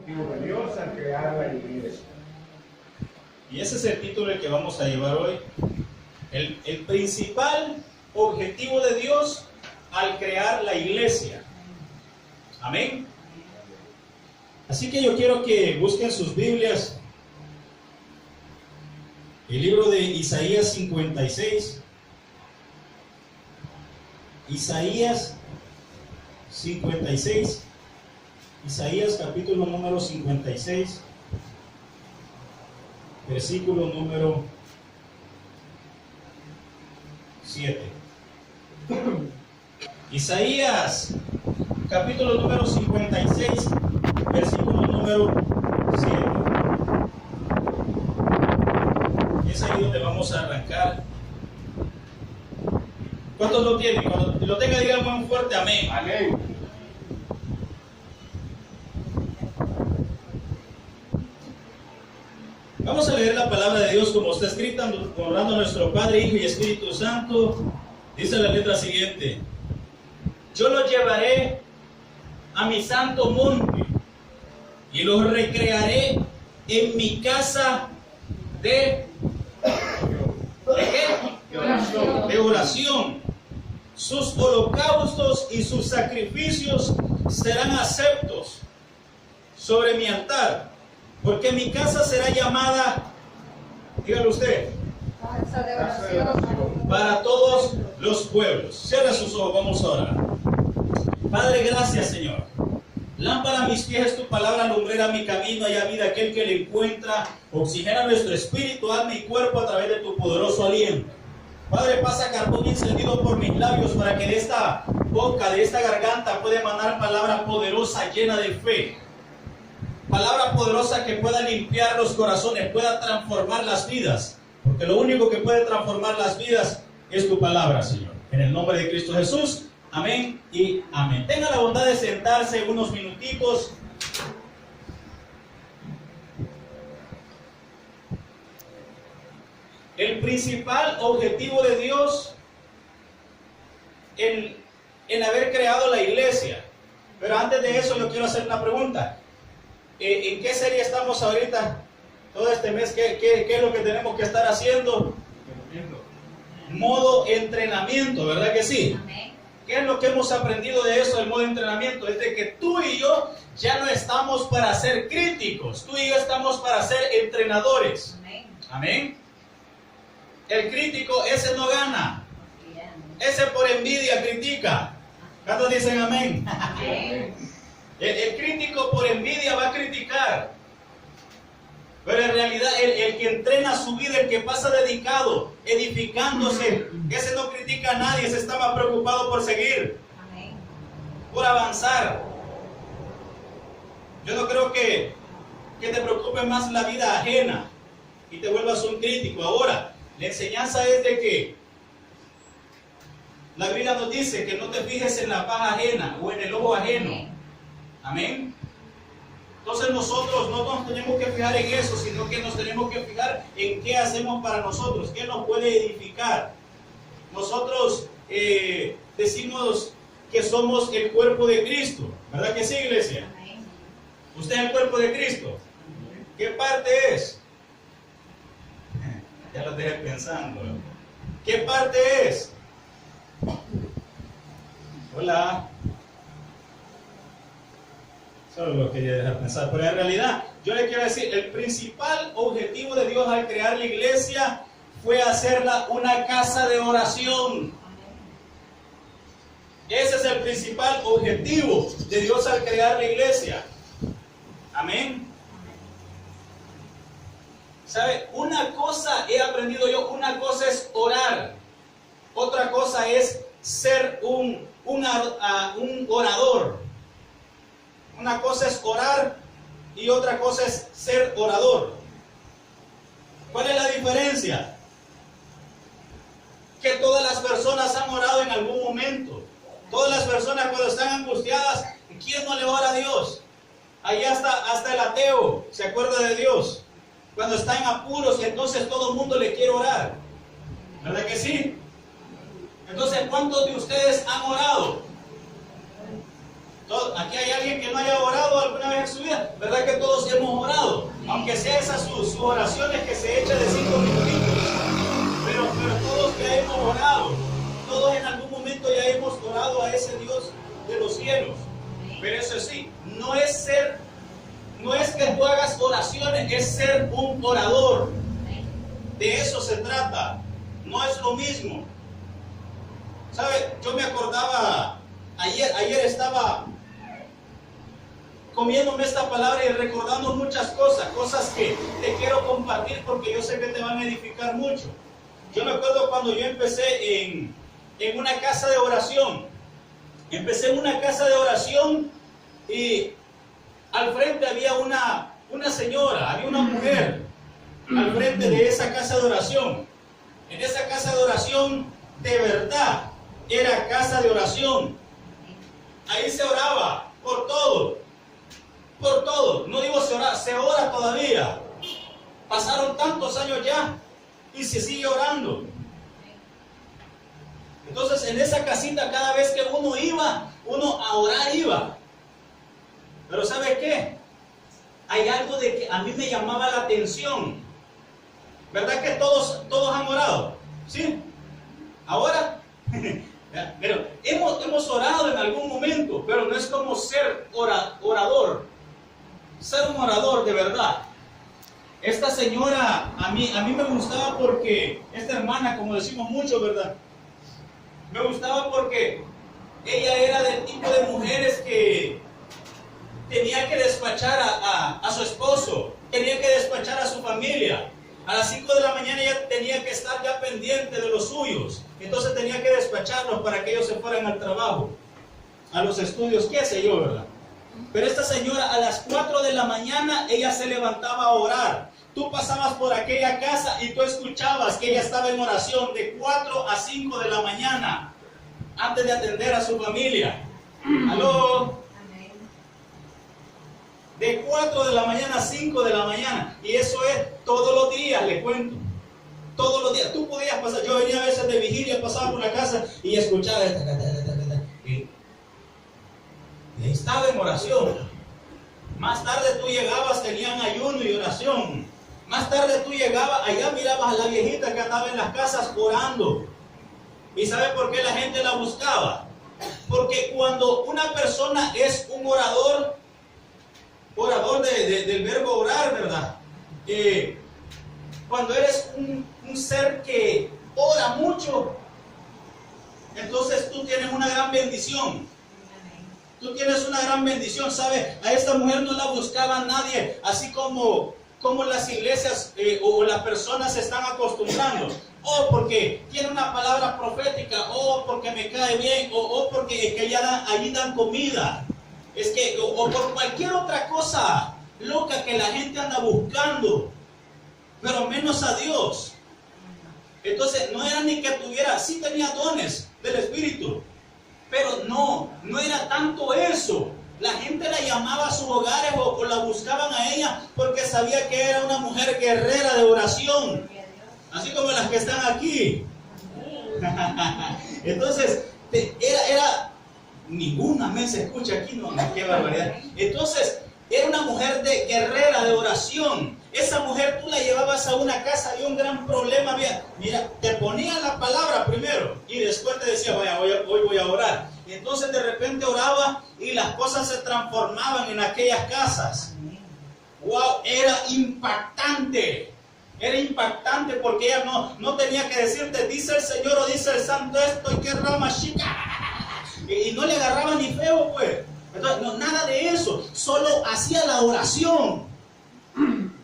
objetivo de Dios al crear la iglesia. Y ese es el título el que vamos a llevar hoy. El principal objetivo de Dios al crear la iglesia. Amén. Así que yo quiero que busquen sus Biblias. El libro de Isaías 56. Isaías 56. Isaías capítulo número 56. Versículo número 7. Isaías capítulo número 56, versículo número 7. Es ahí donde vamos a arrancar. ¿Cuántos lo tienen? Cuando lo tenga, digan muy fuerte amén. Amén. Vamos a leer la palabra de Dios como está escrita, honrando a nuestro Padre, Hijo y Espíritu Santo. Dice la letra siguiente: yo los llevaré a mi santo monte y los recrearé en mi casa de oración. De oración. Sus holocaustos y sus sacrificios serán aceptos sobre mi altar, porque mi casa será llamada, dígalo usted, Casa de oración para todos los pueblos. Cierra sus ojos, vamos a orar. Padre, gracias, Señor. Lámpara a mis pies es tu palabra, lumbrera mi camino, haya vida aquel que le encuentra. Oxigena nuestro espíritu, alma y cuerpo a través de tu poderoso aliento. Padre, pasa carbón encendido por mis labios para que de esta boca, de esta garganta pueda emanar palabra poderosa llena de fe. Palabra poderosa que pueda limpiar los corazones, pueda transformar las vidas. Porque lo único que puede transformar las vidas es tu palabra, Señor. En el nombre de Cristo Jesús, amén y amén. Tenga la bondad de sentarse unos minutitos. El principal objetivo de Dios en haber creado la iglesia. Pero antes de eso yo quiero hacer una pregunta. ¿En qué serie estamos ahorita? Todo este mes, ¿qué es lo que tenemos que estar haciendo? Modo entrenamiento, ¿verdad que sí? Amén. ¿Qué es lo que hemos aprendido de eso, del modo entrenamiento? Es de que tú y yo ya no estamos para ser críticos, tú y yo estamos para ser entrenadores. Amén. Amén. El crítico, ese no gana. Ese por envidia critica. ¿Cuántos dicen amén? Amén. El crítico por envidia va a criticar. Pero en realidad el que entrena su vida, el que pasa dedicado, edificándose, ese no critica a nadie, ese está más preocupado por seguir, Amén. por avanzar. Yo no creo que te preocupe más la vida ajena y te vuelvas un crítico. Ahora, la enseñanza es de que la Biblia nos dice que no te fijes en la paja ajena o en el ojo ajeno. Amén. Entonces nosotros no nos tenemos que fijar en eso, sino que nos tenemos que fijar en qué hacemos para nosotros, qué nos puede edificar. Nosotros decimos que somos el cuerpo de Cristo, ¿verdad que sí, iglesia? Amén. ¿Usted es el cuerpo de Cristo? ¿Qué parte es? Ya lo dejé pensando. ¿Qué parte es? Hola. Solo lo quería dejar pensar. Pero en realidad, yo le quiero decir, el principal objetivo de Dios al crear la iglesia fue hacerla una casa de oración. Ese es el principal objetivo de Dios al crear la iglesia. Amén. ¿Sabe? Una cosa he aprendido yo, una cosa es orar, otra cosa es ser un orador. Una cosa es orar y otra cosa es ser orador. ¿Cuál es la diferencia? Que todas las personas han orado en algún momento. Todas las personas cuando están angustiadas, ¿quién no le ora a Dios? Allá hasta el ateo se acuerda de Dios. Cuando está en apuros, entonces todo el mundo le quiere orar. ¿Verdad que sí? Entonces, ¿cuántos de ustedes han orado? Aquí hay alguien que no haya orado alguna vez en su vida. ¿Verdad que todos hemos orado? Aunque sea esas sus oraciones que se echan de 5 minutitos. Pero todos ya hemos orado. Todos en algún momento ya hemos orado a ese Dios de los cielos. Pero eso sí, no es que tú hagas oraciones, es ser un orador. De eso se trata. No es lo mismo. ¿Sabe? Yo me acordaba, ayer estaba comiéndome esta palabra y recordando muchas cosas que te quiero compartir porque yo sé que te van a edificar mucho. Yo me acuerdo cuando yo empecé en una casa de oración. Empecé en una casa de oración y al frente había una señora, había una mujer al frente de esa casa de oración. En esa casa de oración, de verdad, era casa de oración. Ahí se oraba por todo. Por todo. No digo se ora todavía. Pasaron tantos años ya y se sigue orando. Entonces en esa casita cada vez que uno a orar iba. Pero ¿sabe qué? Hay algo de que a mí me llamaba la atención. ¿Verdad que todos han orado? ¿Sí? Ahora, pero hemos orado en algún momento, pero no es como ser orador. Ser un orador de verdad. Esta señora a mí me gustaba porque, esta hermana, como decimos mucho, ¿verdad? Me gustaba porque ella era del tipo de mujeres que tenía que despachar a su esposo, tenía que despachar a su familia. A las 5 de la mañana ella tenía que estar ya pendiente de los suyos. Entonces tenía que despacharlos para que ellos se fueran al trabajo, a los estudios, qué sé yo, ¿verdad? Pero esta señora a las 4 de la mañana ella se levantaba a orar. Tú pasabas por aquella casa y tú escuchabas que ella estaba en oración de 4 a 5 de la mañana antes de atender a su familia. ¿Aló? De 4 de la mañana a 5 de la mañana. Y eso es todos los días, le cuento. Todos los días. Tú podías pasar. Yo venía a veces de vigilia, pasaba por la casa y escuchaba. Y ahí estaba en oración. Más tarde tú llegabas, tenían ayuno y oración. Más tarde tú llegabas, allá mirabas a la viejita que andaba en las casas orando. ¿Y sabe por qué la gente la buscaba? Porque cuando una persona es un orador del verbo orar, ¿verdad? Cuando eres un ser que ora mucho, entonces tú tienes una gran bendición. Tú tienes una gran bendición, ¿sabes? A esta mujer no la buscaba nadie, así como las iglesias o las personas se están acostumbrando. O porque tiene una palabra profética, o porque me cae bien, o porque es que allí dan comida. O por cualquier otra cosa loca que la gente anda buscando, pero menos a Dios. Entonces no era ni que tuviera, sí tenía dones del Espíritu, pero no era tanto eso. La gente la llamaba a sus hogares o la buscaban a ella porque sabía que era una mujer guerrera de oración, así como las que están aquí. Entonces era ninguna amén se escucha aquí, no, qué barbaridad. Entonces era una mujer guerrera de oración. Esa mujer tú la llevabas a una casa y un gran problema había. Mira, te ponía la palabra primero y después te decía, vaya, hoy voy a orar. Y entonces de repente oraba y las cosas se transformaban en aquellas casas. Wow, era impactante. Era impactante porque ella no tenía que decirte, dice el Señor o dice el Santo esto y qué rama chica. Y no le agarraba ni feo, pues. Entonces, no, nada de eso. Solo hacía la oración.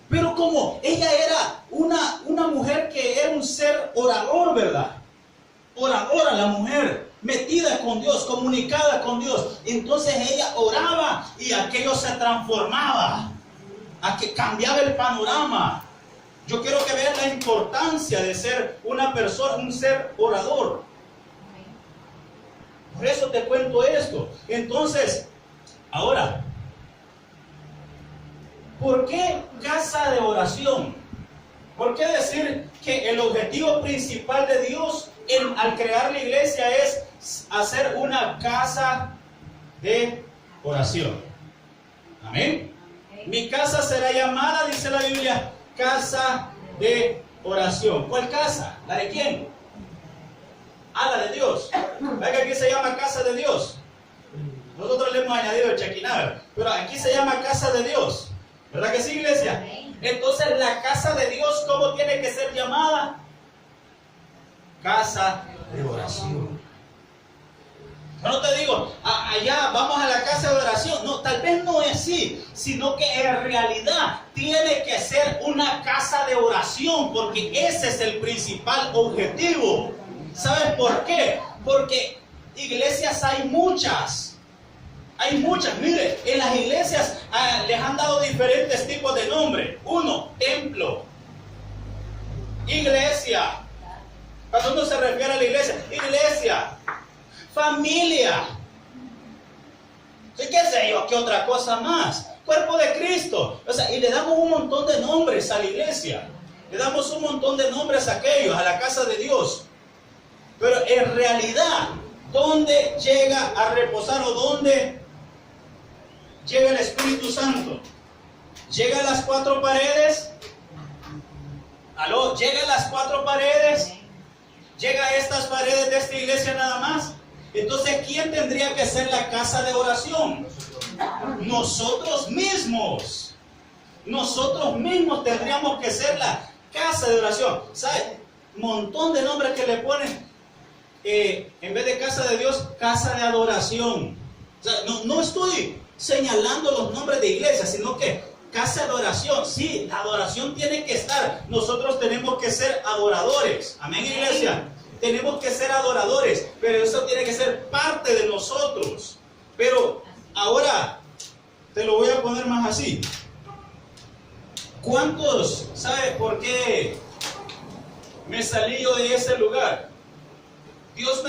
Pero como ella era una mujer que era un ser orador, ¿verdad? Oradora la mujer, metida con Dios, comunicada con Dios. Entonces ella oraba y aquello se transformaba. A que cambiaba el panorama. Yo quiero que vean la importancia de ser una persona, un ser orador. Por eso te cuento esto. Entonces, ahora, ¿por qué casa de oración? ¿Por qué decir que el objetivo principal de Dios al crear la iglesia es hacer una casa de oración. Amén. Mi casa será llamada, dice la Biblia, casa de oración. ¿Cuál casa? ¿La de quién? Ah, la de Dios. ¿Ve que aquí se llama casa de Dios? Nosotros le hemos añadido el Shekinah, pero aquí se llama casa de Dios. ¿Verdad que sí, iglesia? Entonces, la casa de Dios, ¿cómo tiene que ser llamada? Casa de oración. Yo no te digo, allá vamos a la casa de oración. No, tal vez no es así, sino que en realidad tiene que ser una casa de oración, porque ese es el principal objetivo. ¿Sabes por qué? Porque iglesias hay muchas. Hay muchas. Mire, en las iglesias les han dado diferentes tipos de nombre. Uno, templo. Iglesia. Cuando uno se refiere a la iglesia, iglesia. Familia. ¿Qué sé yo? ¿Qué otra cosa más? Cuerpo de Cristo. O sea, y le damos un montón de nombres a la iglesia. Le damos un montón de nombres a aquellos, a la casa de Dios. Pero en realidad, ¿dónde llega a reposar o dónde llega el Espíritu Santo? ¿Llega a las cuatro paredes? ¿Aló? ¿Llega a las cuatro paredes? ¿Llega a estas paredes de esta iglesia nada más? Entonces, ¿quién tendría que ser la casa de oración? Nosotros mismos. Nosotros mismos tendríamos que ser la casa de oración. ¿Sabe? Un montón de nombres que le ponen. En vez de casa de Dios, casa de adoración. O sea, no estoy señalando los nombres de iglesia, sino que casa de adoración. Sí, la adoración tiene que estar. Nosotros tenemos que ser adoradores. Amén, iglesia. Tenemos que ser adoradores, pero eso tiene que ser parte de nosotros. Pero ahora te lo voy a poner más así. ¿Cuántos sabe por qué me salí yo de ese lugar? Dios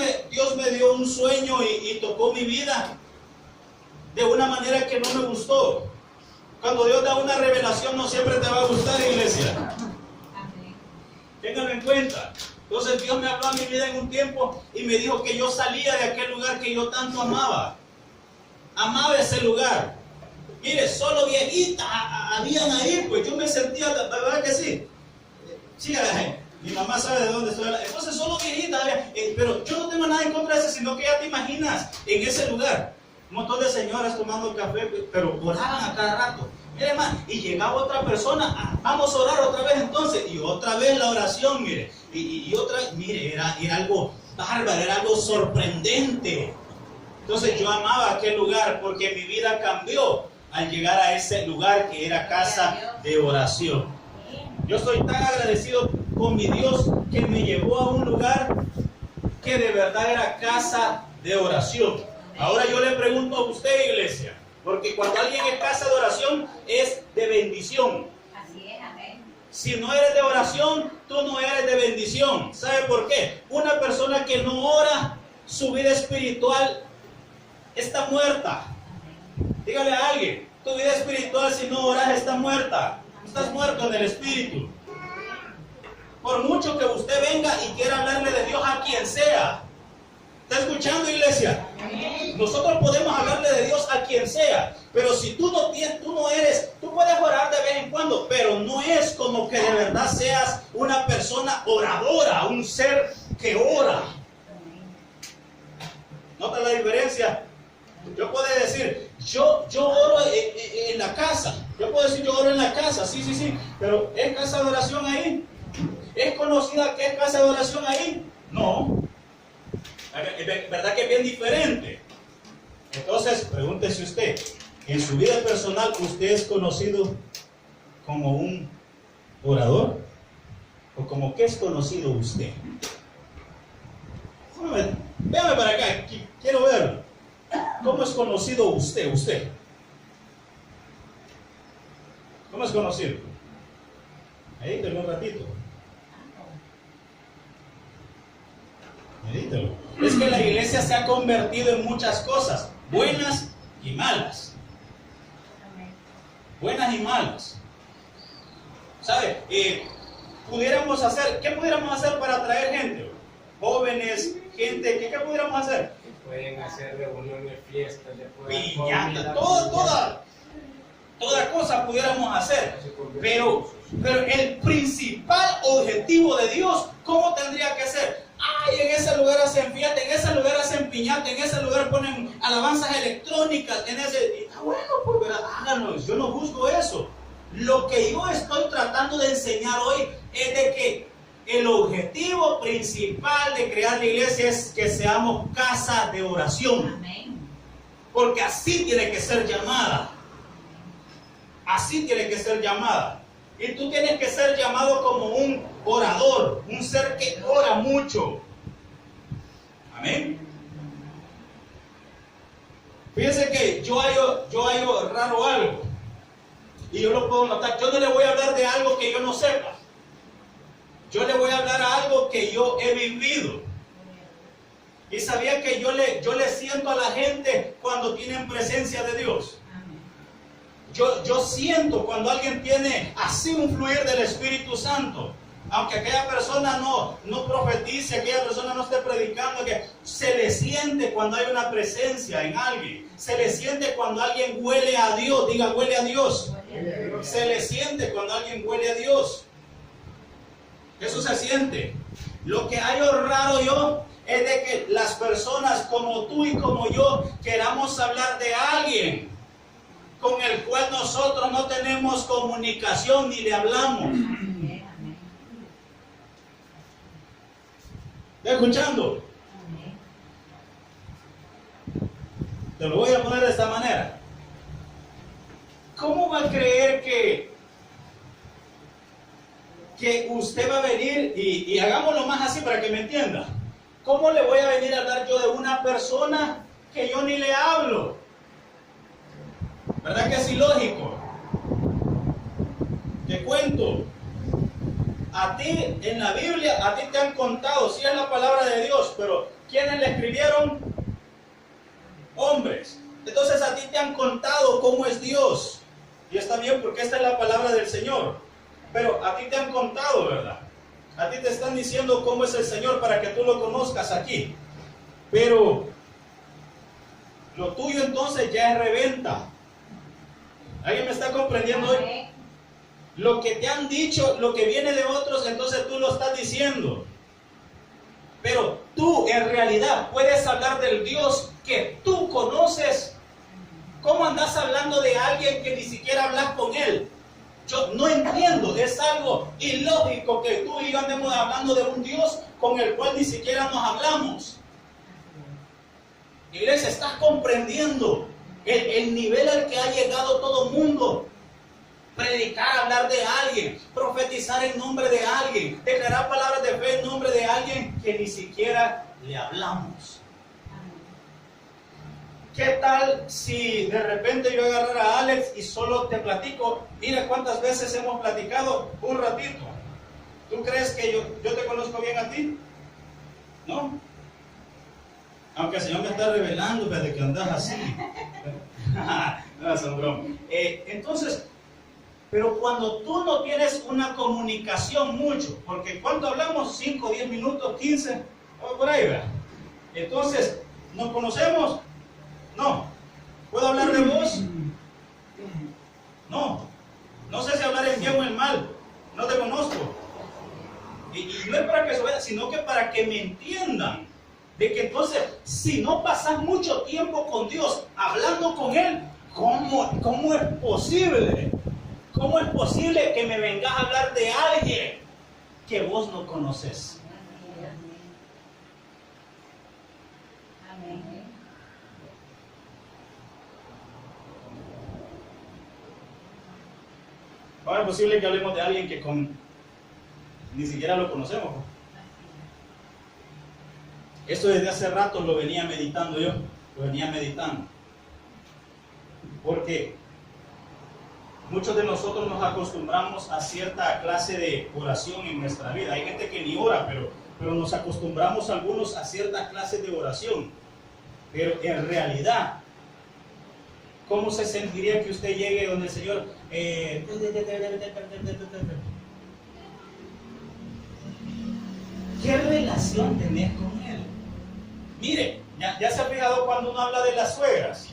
me dio un sueño y tocó mi vida de una manera que no me gustó. Cuando Dios da una revelación, no siempre te va a gustar, iglesia. Ténganlo en cuenta. Entonces Dios me habló a mi vida en un tiempo y me dijo que yo salía de aquel lugar que yo tanto amaba. Amaba ese lugar. Mire, solo viejitas habían ahí, pues yo me sentía, la verdad que sí. Sí, mi mamá sabe de dónde estoy. Entonces solo viejitas había, pero yo no tengo nada en contra de eso, sino que ya te imaginas en ese lugar. Un montón de señoras tomando café, pero oraban a cada rato. Mire, hermano, y llegaba otra persona, vamos a orar otra vez entonces, y otra vez la oración, mire, y otra vez, mire, era algo bárbaro, era algo sorprendente. Entonces yo amaba aquel lugar porque mi vida cambió al llegar a ese lugar que era casa de oración. Yo estoy tan agradecido con mi Dios que me llevó a un lugar que de verdad era casa de oración. Ahora yo le pregunto a usted, iglesia, porque cuando alguien es casa de oración es de bendición. Así es, amén. Si no eres de oración, tú no eres de bendición. ¿Sabe por qué? Una persona que no ora, su vida espiritual está muerta. Dígale a alguien, tu vida espiritual si no oras está muerta. Estás muerto en el espíritu. Por mucho que usted venga y quiera hablarle de Dios a quien sea. ¿Está escuchando, iglesia? Nosotros podemos hablarle de Dios a quien sea, pero si tú no eres, tú puedes orar de vez en cuando, pero no es como que de verdad seas una persona oradora, un ser que ora. ¿Nota la diferencia? Yo puedo decir, yo oro en la casa. Yo puedo decir, yo oro en la casa, sí, pero ¿es casa de oración ahí? ¿Es conocida que es casa de oración ahí? No. ¿Verdad que es bien diferente? Entonces, pregúntese usted, en su vida personal, ¿usted es conocido como un orador? ¿O como qué es conocido usted? Véame para acá, quiero verlo. ¿Cómo es conocido usted? ¿Cómo es conocido? Medítelo un ratito. Medítelo. Es que la iglesia se ha convertido en muchas cosas, buenas y malas. Buenas y malas. ¿Sabe? ¿qué pudiéramos hacer para atraer gente? Jóvenes, gente, ¿qué pudiéramos hacer? pueden hacer reuniones, fiestas, piñata, toda cosa pudiéramos hacer. Pero el principal objetivo de Dios, ¿cómo tendría que ser? Ay, en ese lugar hacen fiesta, en ese lugar hacen piñata, en ese lugar ponen alabanzas electrónicas, bueno, pues ¿verdad? Háganlo, yo no juzgo eso. Lo que yo estoy tratando de enseñar hoy es de que el objetivo principal de crear la iglesia es que seamos casa de oración. Amén. Porque así tiene que ser llamada. Así tiene que ser llamada. Y tú tienes que ser llamado como un orador, un ser que ora mucho. Amén. Fíjense que yo hallo raro algo. Y yo lo puedo notar. Yo no le voy a hablar de algo que yo no sepa. Yo le voy a hablar a algo que yo he vivido. Y sabía que yo le siento a la gente cuando tienen presencia de Dios. Yo siento cuando alguien tiene así un fluir del Espíritu Santo. Aunque aquella persona no profetice, aquella persona no esté predicando, que se le siente cuando hay una presencia en alguien. Se le siente cuando alguien huele a Dios. Diga, huele a Dios. Se le siente cuando alguien huele a Dios. Eso se siente. Lo que hay raro yo es de que las personas como tú y como yo queramos hablar de alguien con el cual nosotros no tenemos comunicación ni le hablamos. ¿Estás escuchando? Te lo voy a poner de esta manera. ¿Cómo va a creer que usted va a venir y hagámoslo más así para que me entienda? ¿Cómo le voy a venir a hablar yo de una persona que yo ni le hablo? ¿Verdad que es ilógico? Te cuento. A ti en la Biblia, a ti te han contado, sí es la palabra de Dios, pero ¿quiénes la escribieron? Hombres. Entonces a ti te han contado cómo es Dios. Y está bien porque esta es la palabra del Señor. Pero a ti te han contado, ¿verdad? A ti te están diciendo cómo es el Señor para que tú lo conozcas aquí. Pero lo tuyo entonces ya es reventa. ¿Alguien me está comprendiendo hoy? Lo que te han dicho, lo que viene de otros, entonces tú lo estás diciendo. Pero tú en realidad puedes hablar del Dios que tú conoces. ¿Cómo andas hablando de alguien que ni siquiera hablas con él? Yo no entiendo, es algo ilógico que tú y yo andemos hablando de un Dios con el cual ni siquiera nos hablamos. Iglesia, ¿estás comprendiendo el nivel al que ha llegado todo el mundo? Predicar, hablar de alguien, profetizar en nombre de alguien, declarar palabras de fe en nombre de alguien que ni siquiera le hablamos. ¿Qué tal si de repente yo agarrara a Alex y solo te platico? Mira cuántas veces hemos platicado un ratito. ¿Tú crees que yo te conozco bien a ti? ¿No? Aunque el Señor me está revelando desde que andas así. No, es un broma. Entonces, pero cuando tú no tienes una comunicación mucho, porque cuando hablamos 5, 10 minutos, 15, por ahí, ¿verdad? Entonces, ¿nos conocemos? No. ¿Puedo hablar de vos? No. No sé si hablar en bien o en mal. No te conozco. Y no es para que se vea, sino que para que me entiendan. De que entonces, si no pasas mucho tiempo con Dios, hablando con Él, ¿cómo es posible? ¿Cómo es posible que me vengas a hablar de alguien que vos no conoces? ¿Cómo es posible que hablemos de alguien que ni siquiera lo conocemos? Esto desde hace rato lo venía meditando yo, porque muchos de nosotros nos acostumbramos a cierta clase de oración en nuestra vida. Hay gente que ni ora, pero nos acostumbramos algunos a cierta clase de oración. Pero en realidad, ¿cómo se sentiría que usted llegue donde el Señor? ¿Qué relación tenés con Él? Mire, ¿Ya se ha fijado cuando uno habla de las suegras?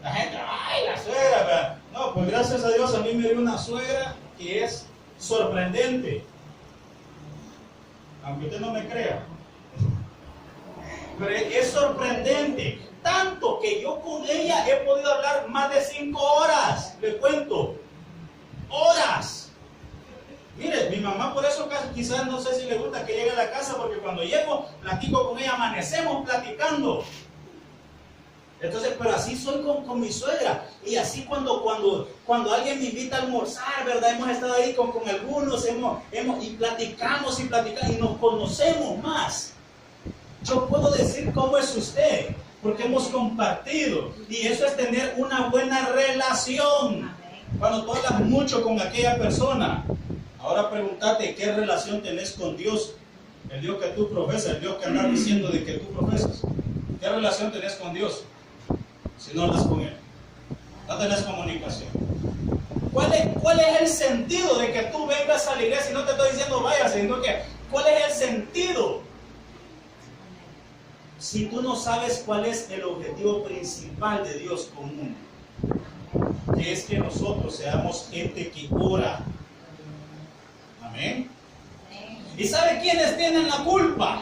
La gente, ay, la suegra, ¿verdad? No, pues gracias a Dios a mí me dio una suegra que es sorprendente. Aunque usted no me crea. Pero es sorprendente. Tanto que yo con ella he podido hablar más de 5 horas. Le cuento. Horas. Mire, mi mamá por eso quizás no sé si le gusta que llegue a la casa, porque cuando llego, platico con ella, amanecemos platicando. Entonces, pero así soy con mi suegra. Y así cuando alguien me invita a almorzar, ¿verdad? Hemos estado ahí con algunos, y platicamos y nos conocemos más. Yo puedo decir cómo es usted, porque hemos compartido. Y eso es tener una buena relación. Cuando tú hablas mucho con aquella persona, ahora pregúntate qué relación tenés con Dios, el Dios que tú profesas, el Dios que andas diciendo de que tú profesas. ¿Qué relación tenés con Dios? Si no hablas con Él, no tenés comunicación. ¿Cuál es el sentido de que tú vengas a la iglesia? Y no te estoy diciendo vayas, sino que ¿cuál es el sentido? Si tú no sabes cuál es el objetivo principal de Dios común, que es que nosotros seamos gente que ora. Amén. ¿Y sabe quiénes tienen la culpa?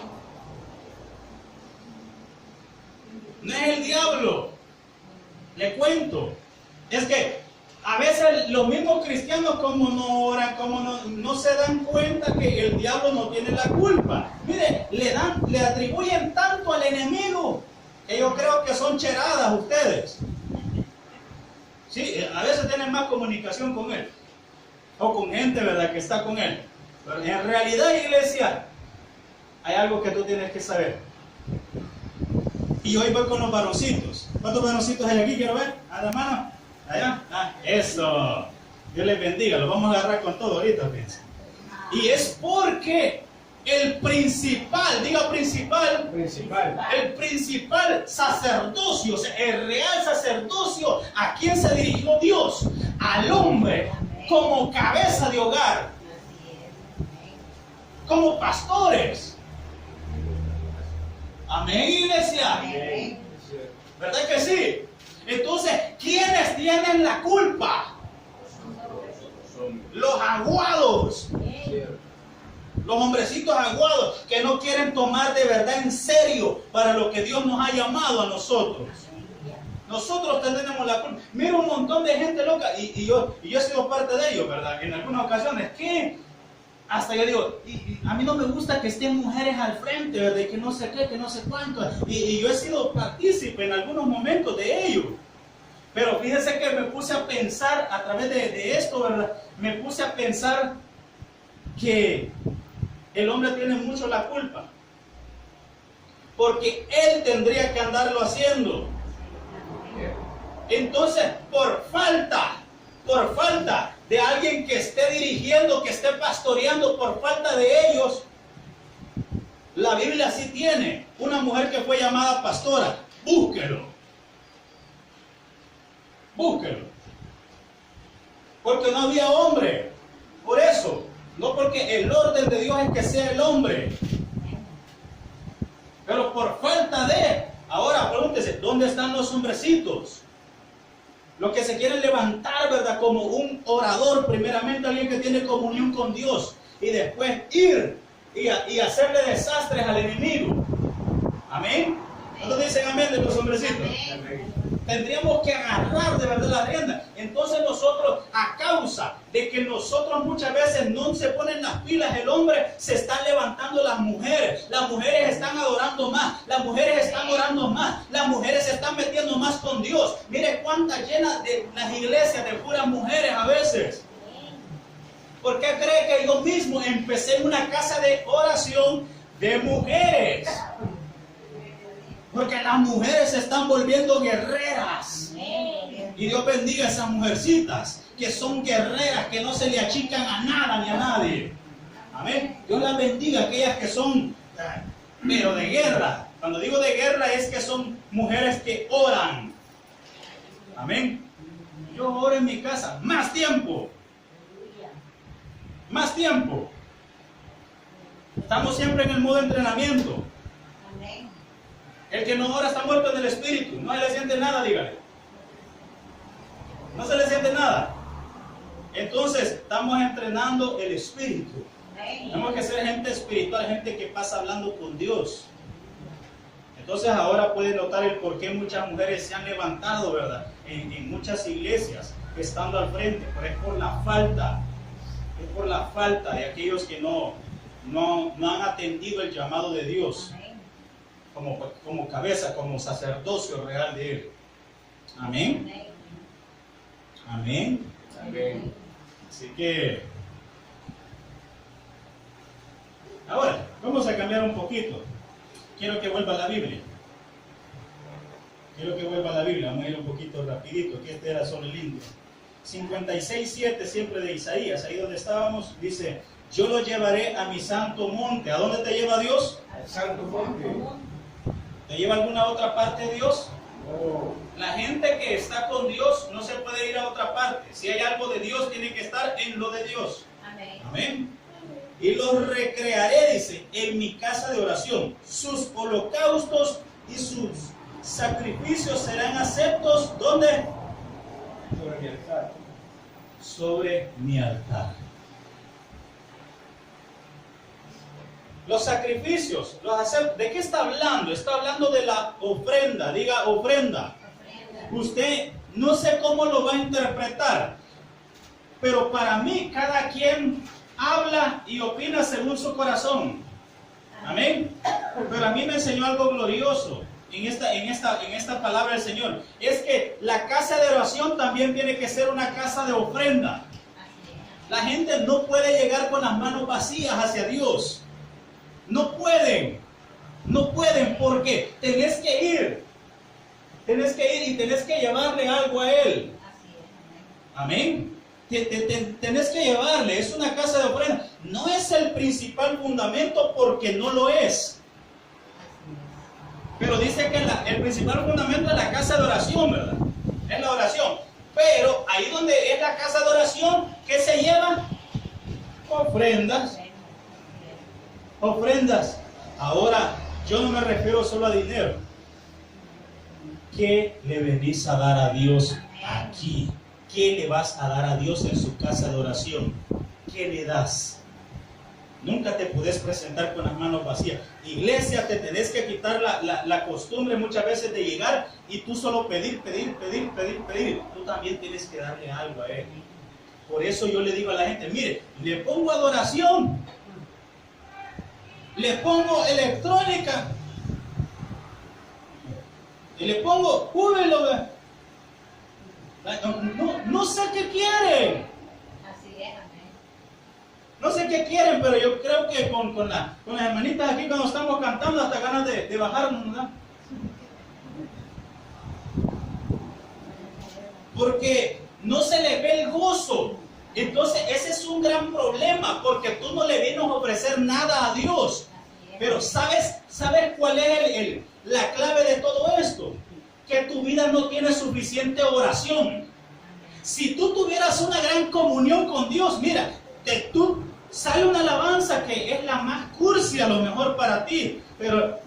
No es el diablo. Le cuento, es que a veces los mismos cristianos como no oran, como no se dan cuenta que el diablo no tiene la culpa. Mire, le atribuyen tanto al enemigo que yo creo que son cheradas ustedes. Sí, a veces tienen más comunicación con él, o con gente, ¿verdad?, que está con él. Pero en realidad, iglesia, hay algo que tú tienes que saber. Y hoy voy con los varoncitos. ¿Cuántos varoncitos hay aquí? Quiero ver. A la mano. Allá. Eso. Dios les bendiga. Los vamos a agarrar con todo ahorita, fíjense. Y es porque el principal, diga principal. El principal sacerdocio, o sea, el real sacerdocio, ¿a quién se dirigió Dios? Al hombre, como cabeza de hogar. Como pastores. Amén, iglesia. Amén. ¿Verdad que sí? Entonces, ¿quiénes tienen la culpa? Los aguados. Los hombrecitos aguados que no quieren tomar de verdad en serio para lo que Dios nos ha llamado a nosotros. Nosotros tenemos la culpa. Mira un montón de gente loca y yo he sido parte de ellos, ¿verdad? En algunas ocasiones, ¿qué? Hasta yo digo, y a mí no me gusta que estén mujeres al frente, ¿verdad? Y que no sé qué, que no sé cuánto. Y yo he sido partícipe en algunos momentos de ello. Pero fíjense que me puse a pensar a través de esto, ¿verdad? Me puse a pensar que el hombre tiene mucho la culpa. Porque él tendría que andarlo haciendo. Entonces, por falta de alguien que esté dirigiendo, que esté pastoreando, por falta de ellos, la Biblia sí tiene una mujer que fue llamada pastora. Búsquelo. Porque no había hombre. Por eso, no porque el orden de Dios es que sea el hombre. Pero por falta de, ahora pregúntese, ¿dónde están los hombrecitos? Los que se quieren levantar, ¿verdad? Como un orador, primeramente alguien que tiene comunión con Dios, y después ir y hacerle desastres al enemigo. Amén. ¿Cuántos dicen amén de los hombrecitos? Amén. Tendríamos que agarrar de verdad la rienda. Entonces nosotros, a causa de que nosotros muchas veces no se ponen las pilas, el hombre, se están levantando las mujeres. Las mujeres están adorando más, las mujeres están orando más, las mujeres se están metiendo más con Dios. Mire cuántas llenas de las iglesias de puras mujeres a veces. ¿Por qué cree que yo mismo empecé una casa de oración de mujeres? Porque las mujeres se están volviendo guerreras. Y Dios bendiga a esas mujercitas que son guerreras, que no se le achican a nada ni a nadie. Amén. Dios las bendiga, aquellas que son, pero de guerra. Cuando digo de guerra es que son mujeres que oran. Amén. Yo oro en mi casa más tiempo. Más tiempo. Estamos siempre en el modo entrenamiento. El que no ora está muerto en el espíritu. No se le siente nada, dígale. No se le siente nada. Entonces, estamos entrenando el espíritu. Tenemos que ser gente espiritual, gente que pasa hablando con Dios. Entonces, ahora puede notar el por qué muchas mujeres se han levantado, ¿verdad? En muchas iglesias, estando al frente. Pero es por la falta. Es por la falta de aquellos que no han atendido el llamado de Dios. Como cabeza, como sacerdocio real de Él. Amén. Amén. Amén. Así que, ahora, vamos a cambiar un poquito. Quiero que vuelva a la Biblia. Vamos a ir un poquito rapidito, que este era solo el intro. 56:7, siempre de Isaías, ahí donde estábamos, dice: yo lo llevaré a mi santo monte. ¿A dónde te lleva Dios? Al santo monte. ¿Te lleva a alguna otra parte Dios? Oh, La gente que está con Dios no se puede ir a otra parte. Si hay algo de Dios, tiene que estar en lo de Dios. Amén. Amén. Y los recrearé, dice, en mi casa de oración. Sus holocaustos y sus sacrificios serán aceptos. ¿Dónde? sobre mi altar. Sobre mi altar. Los sacrificios, los aceptos. ¿De qué está hablando? Está hablando de la ofrenda. Diga ofrenda. Usted no sé cómo lo va a interpretar, pero para mí cada quien habla y opina según su corazón. Amén. Pero a mí me enseñó algo glorioso en esta palabra del Señor. Es que la casa de oración también tiene que ser una casa de ofrenda. La gente no puede llegar con las manos vacías hacia Dios. No pueden, porque tenés que ir y tenés que llevarle algo a Él. Amén. Tenés que llevarle, es una casa de ofrenda. No es el principal fundamento porque no lo es. Pero dice que el principal fundamento es la casa de oración, ¿verdad? Es la oración. Pero ahí donde es la casa de oración, ¿qué se lleva? Ofrendas. Ofrendas. Ahora, yo no me refiero solo a dinero. ¿Qué le venís a dar a Dios aquí? ¿Qué le vas a dar a Dios en su casa de oración? ¿Qué le das? Nunca te puedes presentar con las manos vacías. Iglesia, te tenés que quitar la costumbre muchas veces de llegar y tú solo pedir. Tú también tienes que darle algo a Él. Por eso yo le digo a la gente, mire, le pongo adoración, le pongo electrónica y le pongo júbilo. No sé qué quieren. Así es, amén. No sé qué quieren, pero yo creo que con las hermanitas aquí cuando estamos cantando hasta ganas de bajarnos, ¿verdad? Porque no se le ve el gozo. Entonces ese es un gran problema, porque tú no le vienes a ofrecer nada a Dios. Pero ¿sabes cuál es la clave de todo esto? Que tu vida no tiene suficiente oración. Si tú tuvieras una gran comunión con Dios, mira, tú sale una alabanza que es la más cursi a lo mejor para ti, pero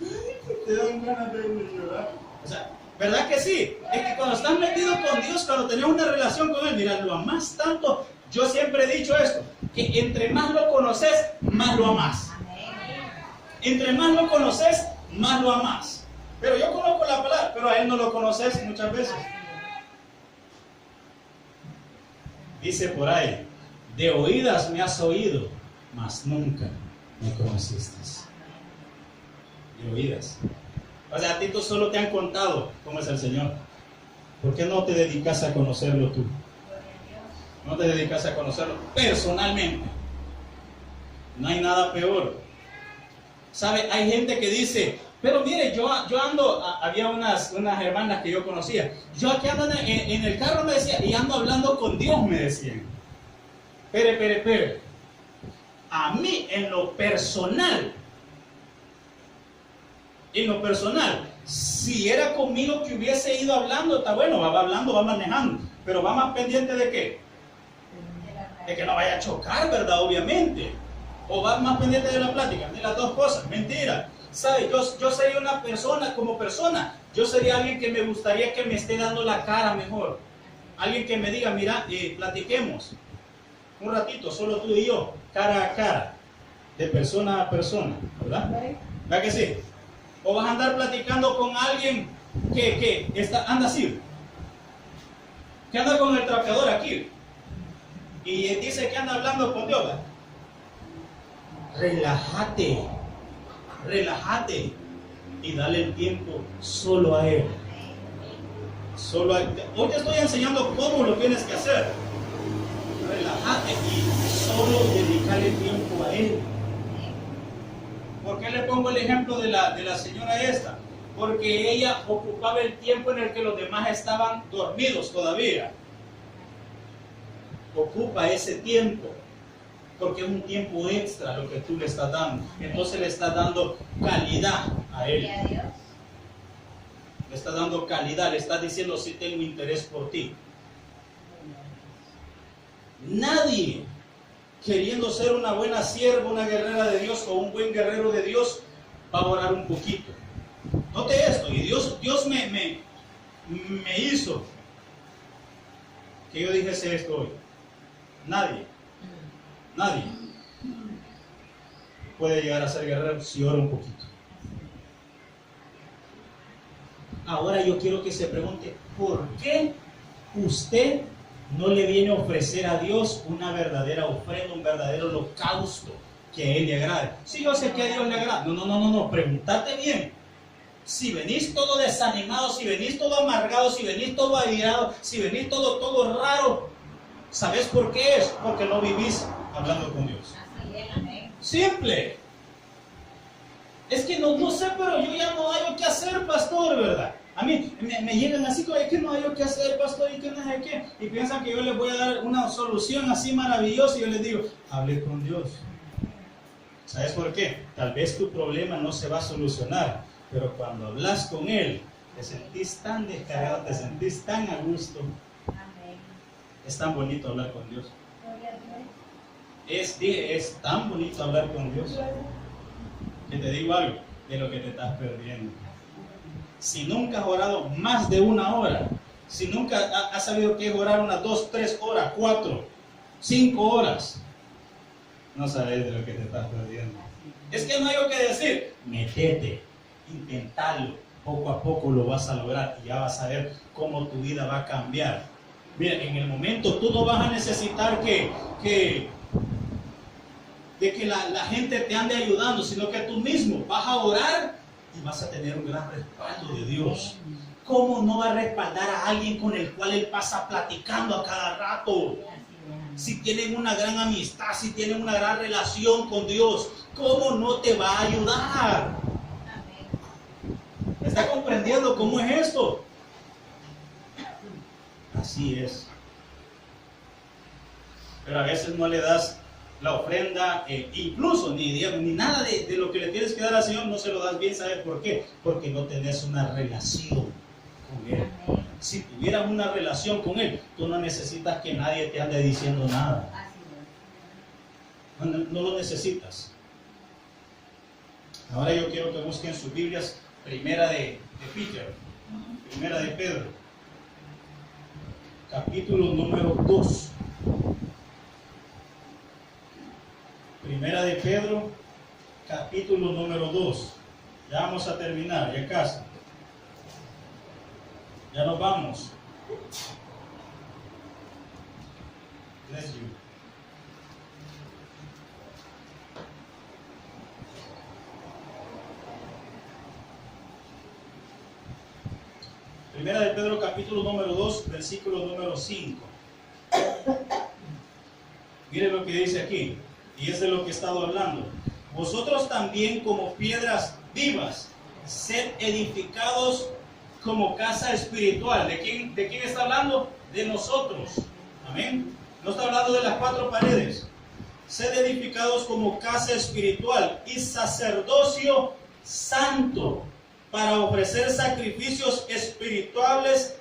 te dan ganas de llorar. O sea, ¿verdad que sí? Es que cuando estás metido con Dios, cuando tenés una relación con Él, mira, lo amás tanto. Yo siempre he dicho esto, que entre más lo conoces, más lo amás. Entre más lo conoces, más lo amás. Pero yo conozco la palabra, pero a Él no lo conoces muchas veces. Dice por ahí, de oídas me has oído, mas nunca me conociste. De oídas. O sea, a ti tú solo te han contado cómo es el Señor. ¿Por qué no te dedicas a conocerlo tú? No te dedicas a conocerlo personalmente. No hay nada peor. ¿Sabe? Hay gente que dice, pero mire, yo ando, había unas hermanas que yo conocía. Yo aquí ando en el carro, me decía, y ando hablando con Dios, me decían. Pero. A mí, en lo personal, si era conmigo que hubiese ido hablando, está bueno, va hablando, va manejando. Pero va más pendiente de qué? De que no vaya a chocar, ¿verdad? Obviamente. O va más pendiente de la plática, de las dos cosas. Mentira. ¿Sabe? Yo sería una persona, como persona, yo sería alguien que me gustaría que me esté dando la cara mejor. Alguien que me diga, mira, platiquemos un ratito, solo tú y yo, cara a cara, de persona a persona, ¿verdad? ¿Verdad que sí? O vas a andar platicando con alguien que anda así, que anda con el trapeador aquí, y dice que anda hablando con Dios. ¿Verdad? Relájate y dale el tiempo solo a Él. Hoy te estoy enseñando cómo lo tienes que hacer. Relájate y solo dedicarle tiempo a Él. ¿Por qué le pongo el ejemplo de la señora esta? Porque ella ocupaba el tiempo en el que los demás estaban dormidos todavía. Ocupa ese tiempo, porque es un tiempo extra lo que tú le estás dando. Entonces le estás dando calidad a Él. Le estás dando calidad, le estás diciendo si tengo interés por ti. Nadie queriendo ser una buena sierva, una guerrera de Dios o un buen guerrero de Dios va a orar un poquito. Note esto, y Dios me hizo que yo dijese esto hoy. Nadie puede llegar a ser guerrero si ora un poquito. Ahora yo quiero que se pregunte, ¿por qué usted no le viene a ofrecer a Dios una verdadera ofrenda, un verdadero holocausto que a Él le agrade? Sí, yo sé que a Dios le agrada. No, pregúntate bien. Si venís todo desanimado, si venís todo amargado, si venís todo airado, si venís todo raro, ¿sabes por qué es? Porque no vivís hablando con Dios. Simple. Es que no sé, pero yo ya no hay qué hacer, pastor, ¿verdad? A mí me llegan así como, es que no hay qué hacer, pastor, y que no sé qué. Y piensan que yo les voy a dar una solución así maravillosa y yo les digo, hable con Dios. ¿Sabes por qué? Tal vez tu problema no se va a solucionar, pero cuando hablas con Él, te sentís tan descargado, te sentís tan a gusto. Es tan bonito hablar con Dios. Es tan bonito hablar con Dios. Que te digo algo, de lo que te estás perdiendo. Si nunca has orado más de una hora, si nunca has sabido qué es orar unas 2, 3 horas, 4, 5 horas, no sabes de lo que te estás perdiendo. Es que no hay algo que decir. Métete, intentalo, poco a poco lo vas a lograr y ya vas a ver cómo tu vida va a cambiar. Mira, en el momento tú no vas a necesitar que la gente te ande ayudando, sino que tú mismo vas a orar y vas a tener un gran respaldo de Dios. ¿Cómo no va a respaldar a alguien con el cual Él pasa platicando a cada rato? Si tienen una gran amistad, si tienen una gran relación con Dios, ¿cómo no te va a ayudar? ¿Está comprendiendo cómo es esto? Así es. Pero a veces no le das la ofrenda, incluso ni nada de lo que le tienes que dar al Señor, no se lo das bien. ¿Sabes por qué? Porque no tenés una relación con Él. Si tuvieras una relación con Él, tú no necesitas que nadie te ande diciendo nada. No lo necesitas. Ahora yo quiero que busquen sus Biblias, primera de Pedro, capítulo número 2. Primera de Pedro, capítulo número 2. Ya vamos a terminar, ya casi. Ya nos vamos. Bless you. Primera de Pedro, capítulo número 2, versículo número 5. Mire lo que dice aquí. Y es de lo que he estado hablando. Vosotros también, como piedras vivas, sed edificados como casa espiritual. ¿De quién está hablando? De nosotros. Amén. No está hablando de las 4 paredes. Sed edificados como casa espiritual y sacerdocio santo, para ofrecer sacrificios espirituales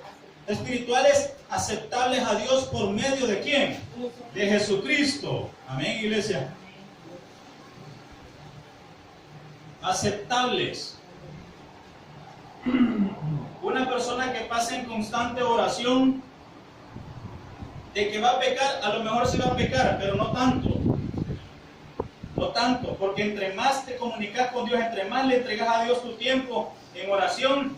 aceptables a Dios por medio de ¿quién? De Jesucristo. Amén, iglesia. aceptables. Una persona que pasa en constante oración, de que va a pecar, a lo mejor sí va a pecar, pero no tanto. No tanto, porque entre más te comunicas con Dios, entre más le entregas a Dios tu tiempo en oración,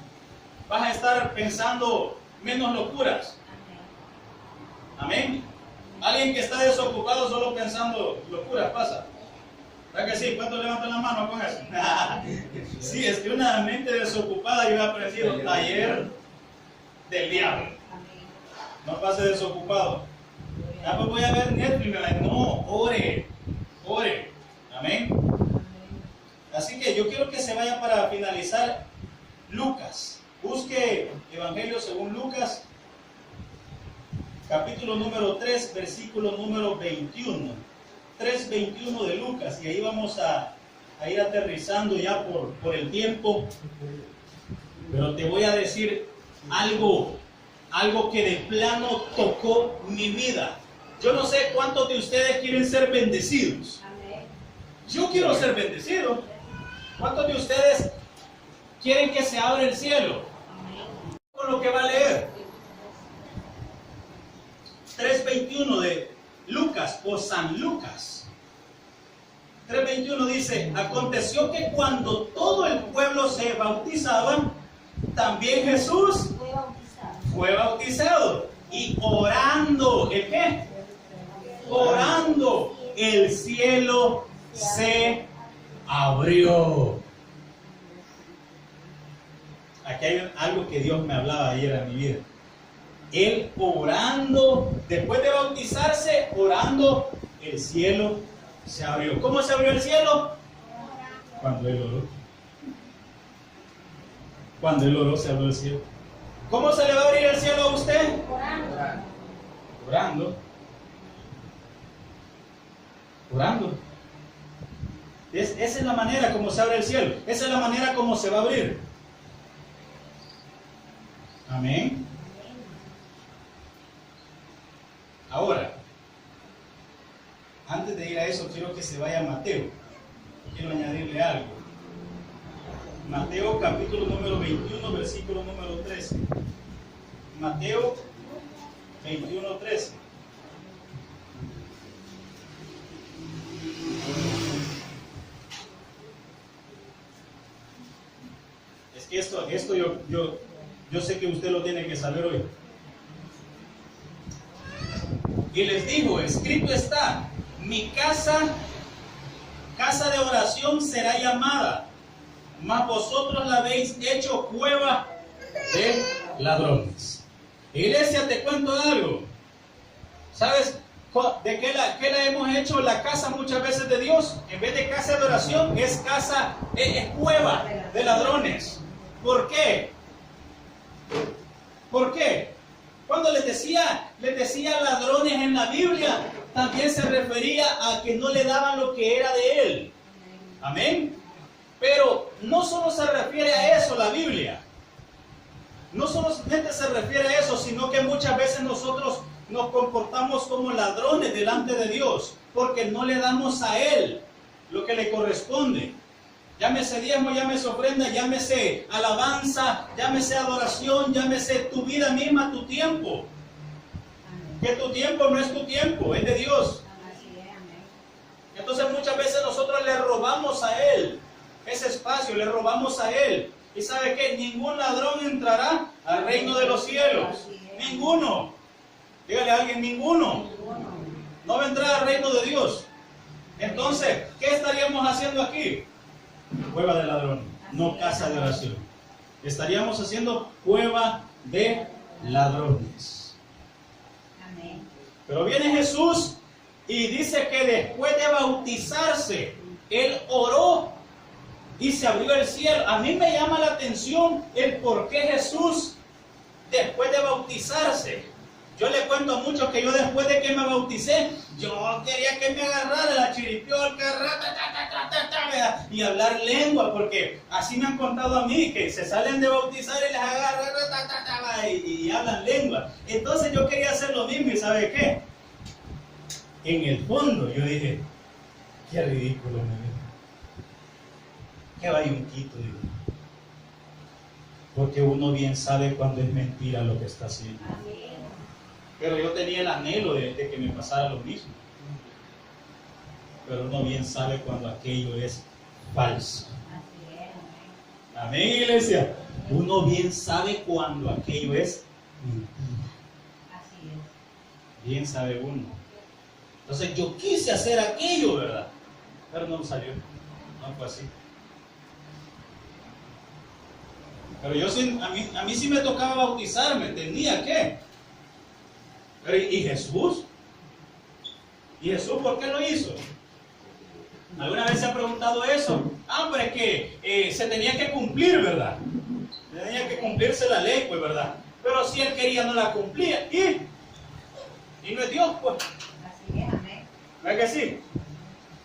vas a estar pensando menos locuras. Amén. Alguien que está desocupado solo pensando locuras pasa. ¿Verdad que sí? ¿Cuántos levantan la mano con eso? Sí, es que una mente desocupada, yo he aprendido taller del diablo. No pase desocupado. Ah, pues voy a ver Netflix. No, ore. Amén. Así que yo quiero que se vaya para finalizar Lucas. Busque Evangelio según Lucas, capítulo número 3, versículo número 21. 3:21 de Lucas. Y ahí vamos a ir aterrizando ya por el tiempo. Pero te voy a decir algo que de plano tocó mi vida. Yo no sé cuántos de ustedes quieren ser bendecidos. Yo quiero ser bendecido. ¿Cuántos de ustedes quieren que se abra el cielo? Con lo que va a leer. 3:21 de Lucas o San Lucas. 3:21 dice: aconteció que cuando todo el pueblo se bautizaba, también Jesús fue bautizado. Y orando, ¿el qué? Orando, el cielo se abrió. Aquí hay algo que Dios me hablaba ayer a mi vida. Él orando, después de bautizarse, orando, el cielo se abrió. ¿Cómo se abrió el cielo? Cuando él oró. Cuando él oró, se abrió el cielo. ¿Cómo se le va a abrir el cielo a usted? Orando. Esa es la manera como se abre el cielo. Esa es la manera como se va a abrir. Amén. Ahora, antes de ir a eso, quiero que se vaya a Mateo. Quiero añadirle algo. Mateo capítulo número 21, versículo número 13. Mateo 21, 13. Es que esto yo sé que usted lo tiene que saber hoy. Y les dijo: escrito está, mi casa de oración será llamada, mas vosotros la habéis hecho cueva de ladrones. Iglesia, te cuento algo. ¿Sabes de qué la hemos hecho la casa muchas veces de Dios? En vez de casa de oración, es cueva de ladrones. ¿Por qué? ¿Por qué? Cuando les decía ladrones en la Biblia, también se refería a que no le daban lo que era de él. Amén. Pero no solo se refiere a eso la Biblia. No solamente se refiere a eso, sino que muchas veces nosotros nos comportamos como ladrones delante de Dios, porque no le damos a Él lo que le corresponde. Llámese diezmo, llámese ofrenda, llámese alabanza, llámese adoración, llámese tu vida misma, tu tiempo. Que tu tiempo no es tu tiempo, es de Dios. Entonces muchas veces nosotros le robamos a Él ese espacio, le robamos a Él. ¿Y sabe qué? Ningún ladrón entrará al reino de los cielos. Ninguno. Dígale a alguien: ninguno. No va a entrar al reino de Dios. Entonces, ¿qué estaríamos haciendo aquí? Cueva de ladrones, no casa de oración. Estaríamos haciendo cueva de ladrones. Amén. Pero viene Jesús y dice que después de bautizarse, Él oró y se abrió el cielo. A mí me llama la atención el por qué Jesús, después de bautizarse, yo le cuento a muchos que yo después de que me bauticé, yo quería que me agarrara la chiripiolca y hablar lengua, porque así me han contado a mí, que se salen de bautizar y les agarran y hablan lengua. Entonces yo quería hacer lo mismo, y ¿sabe qué? En el fondo yo dije: qué ridículo me veo. ¿Qué va un quito? Digo. Porque uno bien sabe cuando es mentira lo que está haciendo. Así es. Pero yo tenía el anhelo de que me pasara lo mismo. Pero uno bien sabe cuando aquello es falso. Así es. Amén, iglesia. Uno bien sabe cuando aquello es mentira. Así es. Bien sabe uno. Entonces yo quise hacer aquello, ¿verdad? Pero no salió. No fue así. Pero yo sí, a mí sí me tocaba bautizarme. Tenía que. Pero ¿y Jesús? ¿Y Jesús por qué lo hizo? ¿Alguna vez se ha preguntado eso? Pero es que se tenía que cumplir, ¿verdad? Tenía que cumplirse la ley, pues, ¿verdad? Pero si él quería no la cumplía. Y no es Dios, pues. Así es, amén. ¿Verdad que sí?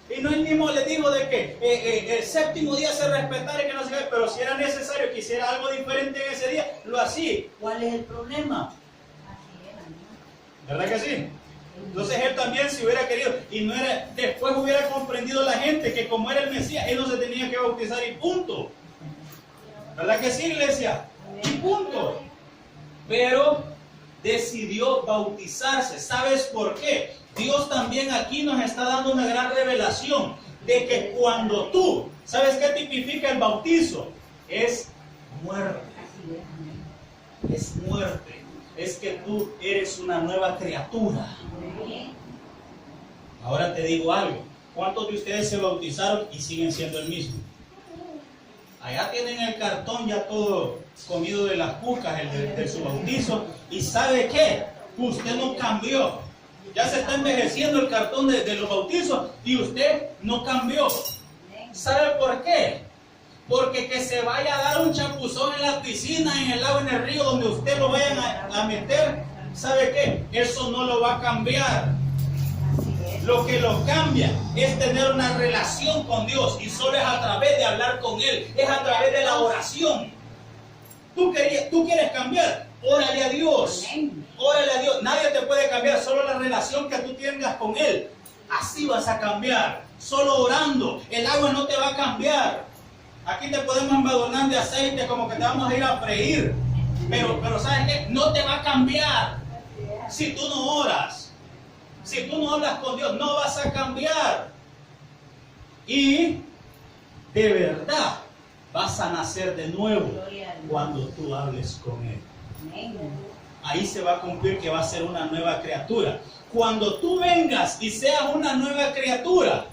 Y no él mismo le dijo de que el séptimo día se respetara y que no se... Pero si era necesario que hiciera algo diferente en ese día, lo hacía. ¿Cuál es el problema? Así es, amén. ¿Verdad que sí? Entonces él también si hubiera querido y no era, después hubiera comprendido la gente que como era el Mesías, él no se tenía que bautizar y punto. ¿Verdad que sí, iglesia? Y punto. Pero decidió bautizarse. ¿Sabes por qué? Dios también aquí nos está dando una gran revelación de que cuando tú, ¿sabes qué tipifica el bautizo? Es muerte. Así es, amén. Es muerte. Es que tú eres una nueva criatura. Amén. Ahora te digo algo. ¿Cuántos de ustedes se bautizaron y siguen siendo el mismo? Allá tienen el cartón ya todo comido de las cucas, el de su bautizo. ¿Y sabe qué? Usted no cambió. Ya se está envejeciendo el cartón de los bautizos y usted no cambió. ¿Sabe por qué? Porque que se vaya a dar un chapuzón en la piscina, en el lago, en el río, donde usted lo vayan a meter, ¿sabe qué? Eso no lo va a cambiar. Lo que lo cambia es tener una relación con Dios y solo es a través de hablar con Él, es a través de la oración. ¿Tú quieres cambiar? Órale a Dios. Órale a Dios. Nadie te puede cambiar, solo la relación que tú tengas con Él. Así vas a cambiar. Solo orando. El agua no te va a cambiar. Aquí te podemos embadurnar de aceite como que te vamos a ir a freír. Pero ¿sabes qué? No te va a cambiar. Si tú no oras, si tú no hablas con Dios, no vas a cambiar. Y de verdad vas a nacer de nuevo cuando tú hables con Él. Ahí se va a cumplir que va a ser una nueva criatura. Cuando tú vengas y seas una nueva criatura,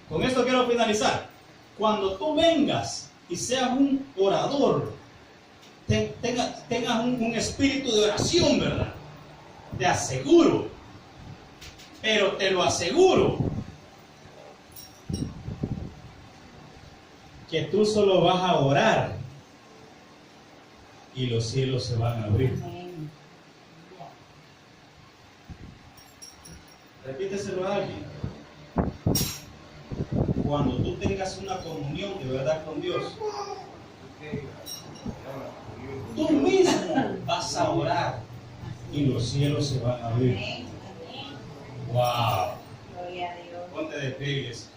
con esto quiero finalizar. Cuando tú vengas y seas un orador, tengas un espíritu de oración, ¿verdad? Te aseguro, pero te lo aseguro, que tú solo vas a orar y los cielos se van a abrir. Repíteselo a alguien. Cuando tú tengas una comunión de verdad con Dios, tú mismo vas a orar y los cielos se van a abrir. Wow. Gloria a Dios. Ponte de pie, iglesia.